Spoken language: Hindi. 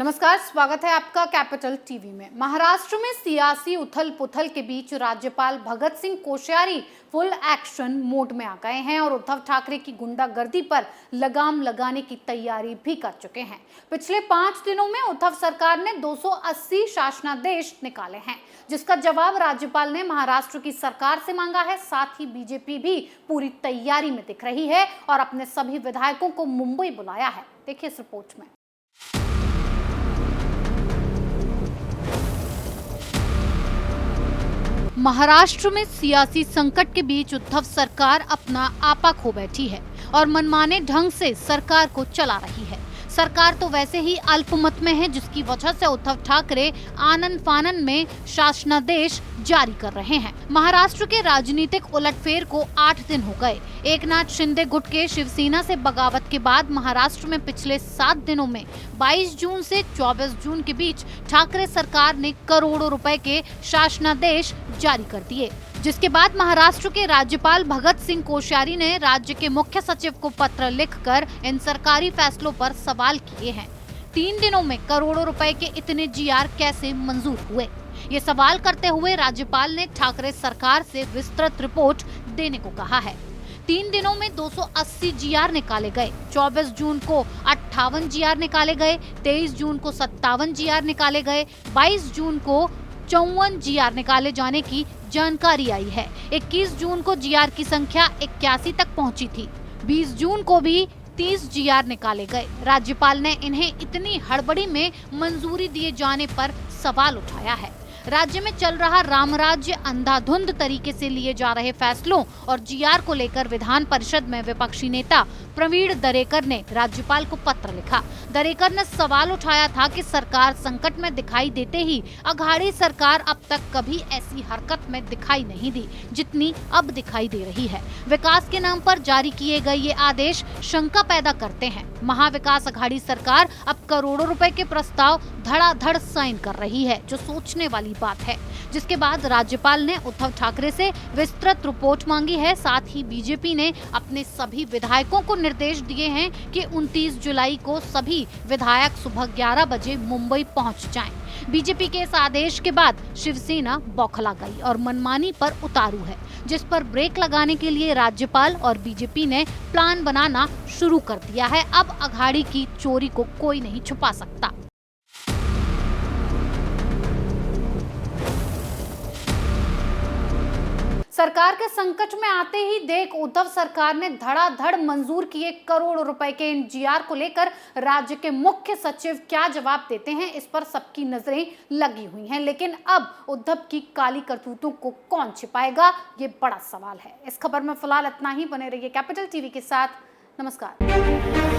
नमस्कार, स्वागत है आपका कैपिटल टीवी में। महाराष्ट्र में सियासी उथल पुथल के बीच राज्यपाल Bhagat Singh Koshyari full action mode में आ गए हैं और उद्धव ठाकरे की गुंडागर्दी पर लगाम लगाने की तैयारी भी कर चुके हैं। पिछले 5 दिनों में उद्धव सरकार ने 280 शासनादेश निकाले हैं, जिसका जवाब राज्यपाल ने महाराष्ट्र की सरकार से मांगा है। साथ ही बीजेपी भी पूरी तैयारी में दिख रही है और अपने सभी विधायकों को मुंबई बुलाया है। देखिए इस रिपोर्ट में। महाराष्ट्र में सियासी संकट के बीच उद्धव सरकार अपना आपा खो बैठी है और मनमाने ढंग से सरकार को चला रही है। सरकार तो वैसे ही अल्पमत में है, जिसकी वजह से उद्धव ठाकरे आनन फानन में शासनादेश जारी कर रहे हैं। महाराष्ट्र के राजनीतिक उलटफेर को 8 दिन हो गए। एकनाथ शिंदे गुट के शिवसेना से बगावत के बाद महाराष्ट्र में पिछले 7 दिनों में 22 जून से 24 जून के बीच ठाकरे सरकार ने करोड़ों रुपए के शासनादेश जारी कर दिए, जिसके बाद महाराष्ट्र के राज्यपाल भगत सिंह कोश्यारी ने राज्य के मुख्य सचिव को पत्र लिखकर इन सरकारी फैसलों पर सवाल किए हैं। 3 दिनों में करोड़ों रुपए के इतने जीआर कैसे मंजूर हुए, ये सवाल करते हुए राज्यपाल ने ठाकरे सरकार से विस्तृत रिपोर्ट देने को कहा है। 3 दिनों में 280 जीआर निकाले गए। 24 जून को 58 जीआर निकाले गए, 23 जून को 57 जीआर निकाले गए, 22 जून को 54 जीआर निकाले जाने की जानकारी आई है। 21 जून को जीआर की संख्या 81 तक पहुंची थी। 20 जून को भी 30 जीआर निकाले गए। राज्यपाल ने इन्हें इतनी हड़बड़ी में मंजूरी दिए जाने पर सवाल उठाया है। राज्य में चल रहा रामराज्य अंधाधुंध तरीके से लिए जा रहे फैसलों और जीआर को लेकर विधान परिषद में विपक्षी नेता प्रवीण दरेकर ने राज्यपाल को पत्र लिखा। दरेकर ने सवाल उठाया था कि सरकार संकट में दिखाई देते ही अघाड़ी सरकार अब तक कभी ऐसी हरकत में दिखाई नहीं दी जितनी अब दिखाई दे रही है। विकास के नाम पर जारी किए गए ये आदेश शंका पैदा करते हैं। महाविकास अघाड़ी सरकार अब करोड़ों रुपए के प्रस्ताव धड़ाधड़ साइन कर रही है, जो सोचने वाली बात है। जिसके बाद राज्यपाल ने उद्धव ठाकरे से विस्तृत रिपोर्ट मांगी है। साथ ही बीजेपी ने अपने सभी विधायकों को निर्देश दिए हैं कि 29 जुलाई को सभी विधायक सुबह 11 बजे मुंबई पहुंच जाएं। बीजेपी के इस आदेश के बाद शिवसेना बौखला गई और मनमानी पर उतारू है, जिस पर ब्रेक लगाने के लिए राज्यपाल और बीजेपी ने प्लान बनाना शुरू कर दिया है। अब अघाड़ी की चोरी को कोई नहीं छुपा सकता। सरकार के संकट में आते ही देख उद्धव सरकार ने धड़ाधड़ मंजूर किए करोड़ों रुपए के इन जीआर को लेकर राज्य के मुख्य सचिव क्या जवाब देते हैं, इस पर सबकी नजरें लगी हुई हैं। लेकिन अब उद्धव की काली करतूतों को कौन छिपाएगा, ये बड़ा सवाल है। इस खबर में फिलहाल इतना ही। बने रहिए कैपिटल टीवी के साथ। नमस्कार।